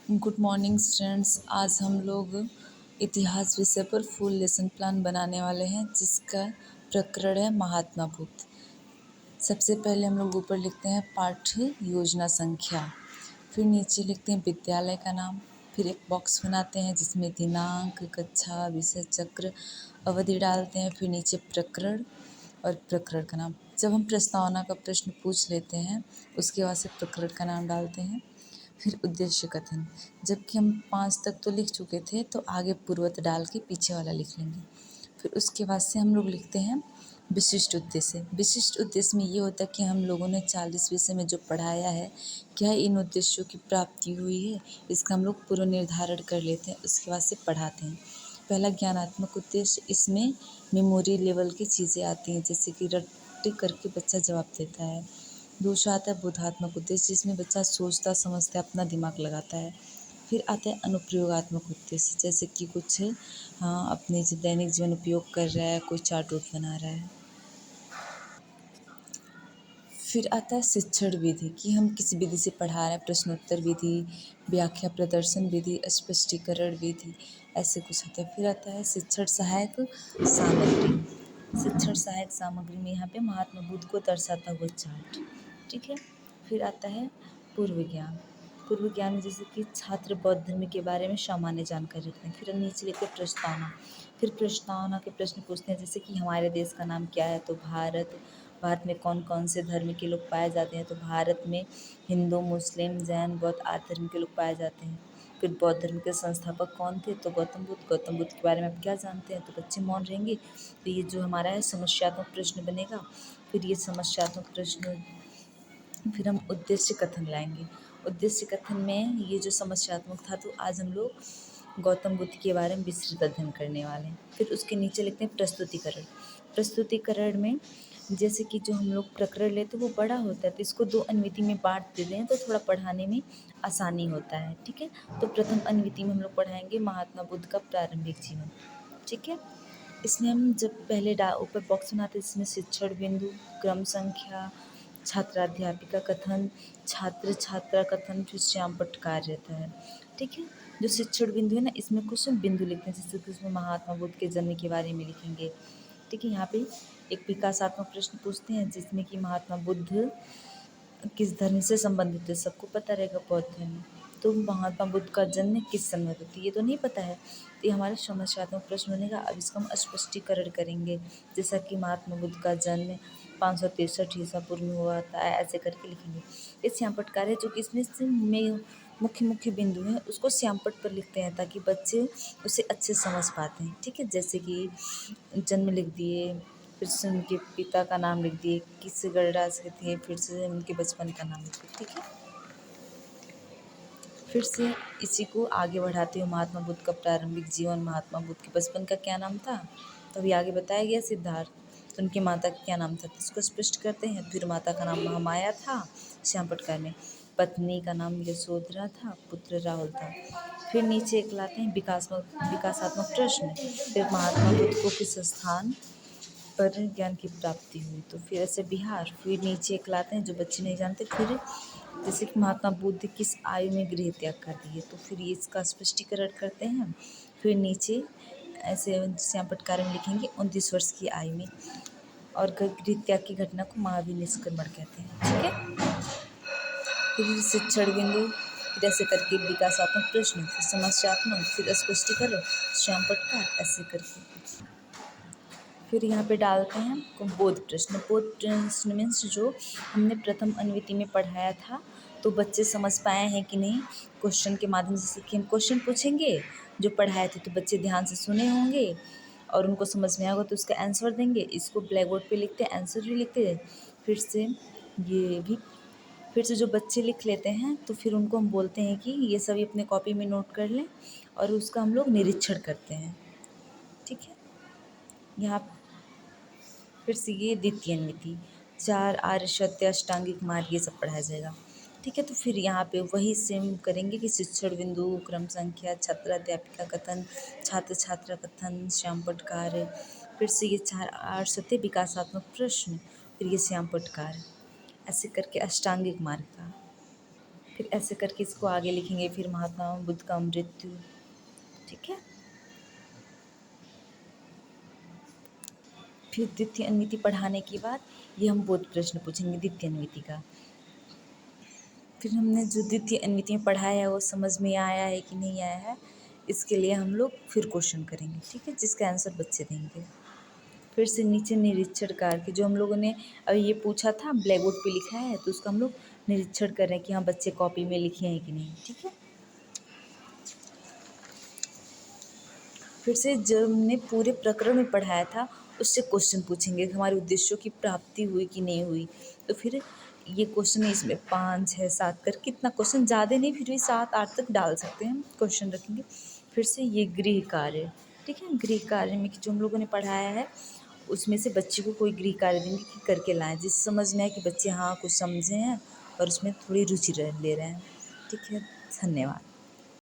Good morning friends. आज हम लोग इतिहास विषय पर फुल लेसन प्लान बनाने वाले हैं, जिसका प्रकरण है महात्मा बुद्ध। सबसे पहले हम लोग ऊपर लिखते हैं पाठ्य योजना संख्या, फिर नीचे लिखते हैं विद्यालय का नाम, फिर एक बॉक्स बनाते हैं जिसमें दिनांक, कक्षा, विषय चक्र, अवधि डालते हैं, फिर नीचे प्रकरण और प्रकरण का नाम। जब हम प्रस्तावना का प्रश्न पूछ लेते हैं उसके बाद से प्रकरण का नाम डालते हैं, फिर उद्देश्य कथन। जबकि हम 5 तक तो लिख चुके थे तो आगे पूर्वत डाल के पीछे वाला लिख लेंगे। फिर उसके बाद से हम लोग लिखते हैं विशिष्ट उद्देश्य। विशिष्ट उद्देश्य में ये होता है कि हम लोगों ने 40 विषय में जो पढ़ाया है, क्या इन उद्देश्यों की प्राप्ति हुई है, इसका हम लोग पूर्व निर्धारण कर लेते हैं, उसके बाद से पढ़ाते हैं। पहला ज्ञानात्मक उद्देश्य, इसमें मेमोरी लेवल की चीज़ें आती हैं, जैसे कि रट करके बच्चा जवाब देता है। दूसरा आता है बोधात्मक उद्देश्य, जिसमें बच्चा सोचता समझता है, अपना दिमाग लगाता है। फिर आता है अनुप्रयोगात्मक उद्देश्य, जैसे कि कुछ अपने जो दैनिक जीवन उपयोग कर रहा है, कोई चार्ट वोट बना रहा है। फिर आता है शिक्षण विधि, कि हम किस विधि से पढ़ा रहे हैं, प्रश्नोत्तर विधि, व्याख्या प्रदर्शन विधि, स्पष्टीकरण विधि, ऐसे कुछ होता है। फिर आता है शिक्षण सहायक सामग्री। शिक्षण सहायक सामग्री में यहाँ पे महात्मा बुद्ध को दर्शाता हुआ चार्ट, ठीक है। फिर आता है पूर्व ज्ञान। पूर्व ज्ञान में जैसे कि छात्र बौद्ध धर्म के बारे में सामान्य जानकारी रखते हैं। फिर नीचे लिखते हैं प्रस्तावना। फिर प्रस्तावना के प्रश्न पूछते हैं, जैसे कि हमारे देश का नाम क्या है, तो भारत। भारत में कौन कौन से धर्म के लोग पाए जाते हैं, तो भारत में हिंदू, मुस्लिम, जैन, बौद्ध आदि धर्म के लोग पाए जाते हैं। फिर बौद्ध धर्म के संस्थापक कौन थे, तो गौतम बुद्ध। गौतम बुद्ध के बारे में आप क्या जानते हैं, तो बच्चे मौन रहेंगे। तो ये जो हमारा है समस्यात्मक प्रश्न बनेगा। फिर ये समस्यात्मक प्रश्न, फिर हम उद्देश्य कथन लाएंगे। उद्देश्य कथन में ये जो समस्यात्मक था, तो आज हम लोग गौतम बुद्ध के बारे में विस्तृत अध्ययन करने वाले हैं। फिर उसके नीचे लिखते हैं प्रस्तुतिकरण। प्रस्तुतिकरण में जैसे कि जो हम लोग प्रकरण लेते हैं वो बड़ा होता है, तो इसको 2 अनुवृत्ति में बांट देते हैं, तो थोड़ा पढ़ाने में आसानी होता है, ठीक है। तो प्रथम अनुवृत्ति में हम लोग पढ़ाएंगे महात्मा बुद्ध का प्रारंभिक जीवन, ठीक है। इसमें हम जब पहले ऊपर बॉक्स बनाते हैं, इसमें शिक्षण बिंदु, क्रम संख्या, छात्राध्यापिका कथन, छात्र छात्रा कथन, फिर श्यामपट्ट कार्य रहता है, ठीक है। जो शिक्षण बिंदु है ना, इसमें कुछ बिंदु लिखते हैं, जैसे कि उसमें महात्मा बुद्ध के जन्म के बारे में लिखेंगे, ठीक है। यहाँ पे एक विकासात्मक प्रश्न पूछते हैं, जिसमें कि महात्मा बुद्ध किस धर्म से संबंधित है, सबको पता रहेगा बौद्ध धर्म। तो महात्मा बुद्ध का जन्म किस सन में हुआ, तो ये तो नहीं पता है, तो ये हमारा समस्यात्मक प्रश्न बनेगा। अब इसका हम स्पष्टीकरण करेंगे, जैसा कि महात्मा बुद्ध का जन्म 563 ईसा पूर्व में हुआ था, ऐसे करके लिखेंगे। ये श्यामपट्ट कार्य है, जो कि इसमें से मुख्य मुख्य बिंदु हैं उसको श्यामपट्ट पर लिखते हैं, ताकि बच्चे उसे अच्छे समझ पाते हैं, ठीक है। जैसे कि जन्म लिख दिए, फिर से उनके पिता का नाम लिख दिए, किस गणराज्य के थे, फिर से उनके बचपन का नाम लिख दिए, ठीक है। फिर से इसी को आगे बढ़ाते हुए महात्मा बुद्ध का प्रारंभिक जीवन, महात्मा बुद्ध के बचपन का क्या नाम था, तो अभी आगे बताया गया सिद्धार्थ। तो उनकी माता का क्या नाम था, तो इसको स्पष्ट करते हैं। फिर माता का नाम महामाया था श्यामपटकार में, पत्नी का नाम यशोधरा था, पुत्र राहुल था। फिर नीचे एक लाते हैं विकासात्मक प्रश्न। फिर महात्मा बुद्ध को किस स्थान पर ज्ञान की प्राप्ति हुई, तो फिर ऐसे बिहार। फिर नीचे एक लाते हैं जो बच्चे नहीं जानते। फिर जैसे कि महात्मा बुद्ध किस आयु में गृह त्याग कर दिए, तो फिर ये इसका स्पष्टीकरण करते हैं। फिर नीचे ऐसे श्यामपटकार में लिखेंगे 29 वर्ष की आयु में, और गृह त्याग की घटना को महावीर निष्क्रमण कहते हैं, ठीक है। फिर शिक्षण बिंदु, फिर ऐसे करके विकासात्मक प्रश्न, फिर समस्यात्मक, फिर स्पष्टीकरण, श्यामपटकार, ऐसे करके। फिर यहाँ पे डालते हैं बोध प्रश्न। बोध प्रश्न मीन्स जो हमने प्रथम अनुवृत्ति में पढ़ाया था, तो बच्चे समझ पाए हैं कि नहीं, क्वेश्चन के माध्यम से। कि हम क्वेश्चन पूछेंगे जो पढ़ाए थे, तो बच्चे ध्यान से सुने होंगे और उनको समझ में आएगा, तो उसका आंसर देंगे। इसको ब्लैक बोर्ड पे लिखते हैं, आंसर भी लिखते हैं। फिर से ये भी, फिर से जो बच्चे लिख लेते हैं, तो फिर उनको हम बोलते हैं कि ये सभी अपने कॉपी में नोट कर लें, और उसका हम लोग निरीक्षण करते हैं, ठीक है। यहाँ फिर से ये द्वितीय अनुवृत्ति, 4 आर्य सत्य, अष्टांगिक मार्ग, ये सब पढ़ाया जाएगा, ठीक है। तो फिर यहाँ पे वही सेम करेंगे कि शिक्षण बिंदु, क्रम संख्या, छात्राध्यापिका कथन, छात्र छात्रा कथन, श्यामपट्ट कार्य, फिर से ये 4 आर्य सत्य, विकासात्मक प्रश्न, फिर ये श्यामपट्ट कार्य, ऐसे करके अष्टांगिक मार्ग का। फिर ऐसे करके इसको आगे लिखेंगे। फिर महात्मा बुद्ध का मृत्यु। ठीक है। फिर द्वितीय अन्विति पढ़ाने के बाद ये हम बोध प्रश्न पूछेंगे द्वितीय अन्विति का। फिर हमने जो द्वितीय अन्विति में पढ़ाया है वो समझ में आया है कि नहीं आया है, इसके लिए हम लोग फिर क्वेश्चन करेंगे। ठीक है, जिसका आंसर बच्चे देंगे। फिर से नीचे निरीक्षण करके जो हम लोगों ने अभी ये पूछा था ब्लैक बोर्ड पे लिखा है, तो उसका हम लोग निरीक्षण कर रहे हैं कि हाँ बच्चे कॉपी में लिखे हैं कि नहीं। ठीक है। फिर से जो हमने पूरे प्रकरण में पढ़ाया था उससे क्वेश्चन पूछेंगे, हमारे उद्देश्यों की प्राप्ति हुई कि नहीं हुई। तो फिर ये क्वेश्चन इसमें 5 6 7 कर कितना क्वेश्चन, ज़्यादा नहीं, फिर भी 7 8 तक डाल सकते हैं हम, क्वेश्चन रखेंगे। फिर से ये गृह कार्य। ठीक है, गृह कार्य में जो हम लोगों ने पढ़ाया है उसमें से बच्चे को कोई गृह कार्य देंगे कि करके लाएं, जिससे समझ में आए कि बच्चे हाँ कुछ समझे हैं और उसमें थोड़ी रुचि ले रहे हैं। ठीक है, धन्यवाद।